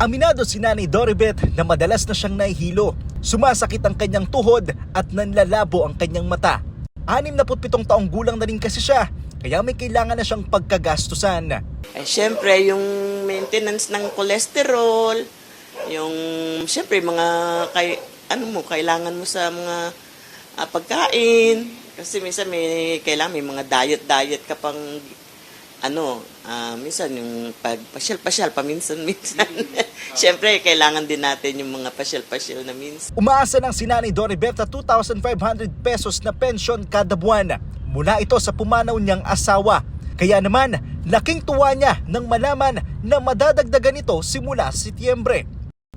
Aminado si Nanay Doribet na madalas na siyang nahihilo. Sumasakit ang kanyang tuhod at nanlalabo ang kanyang mata. 67 taong gulang na rin kasi siya, kaya may kailangan na siyang pagkagastusan. Siyempre, yung maintenance ng cholesterol, yung siyempre mga kailangan mo sa mga pagkain. Kasi minsan may mga diet ka pang minsan yung pagpasyal-pasyal paminsan-minsan. Siyempre, kailangan din natin yung mga pasyal-pasyal na minsan. Umaasa ng si Nanay Doribet sa 2,500 pesos na pensyon kada buwan. Mula ito sa pumanaw niyang asawa. Kaya naman, laking tuwa niya nang malaman na madadagdagan ito simula Setyembre.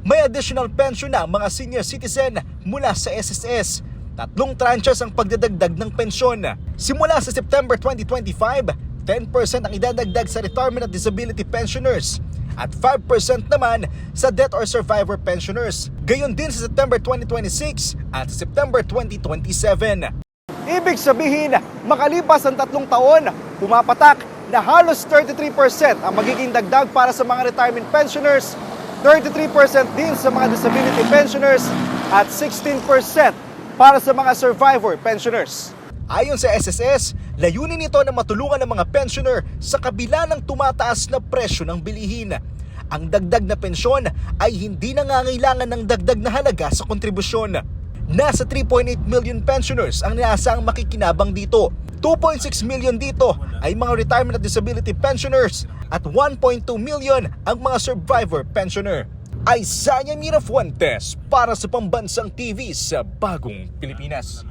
May additional pension na mga senior citizen mula sa SSS. 3 tranches ang pagdadagdag ng pensyon. Simula sa September 2025, 10% ang idadagdag sa retirement at disability pensioners at 5% naman sa death or survivor pensioners. Gayon din sa September 2026 at September 2027. Ibig sabihin, makalipas ang 3 taon, pumapatak na halos 33% ang magiging dagdag para sa mga retirement pensioners, 33% din sa mga disability pensioners at 16% para sa mga survivor pensioners. Ayon sa SSS, layunin nito na matulungan ng mga pensioner sa kabila ng tumataas na presyo ng bilihin. Ang dagdag na pensyon ay hindi nangangailangan ng dagdag na halaga sa kontribusyon. Nasa 3.8 million pensioners ang inaasahang makikinabang dito. 2.6 million dito ay mga retirement at disability pensioners at 1.2 million ang mga survivor pensioner. Isaiah Mirafuentes para sa Pambansang TV sa Bagong Pilipinas.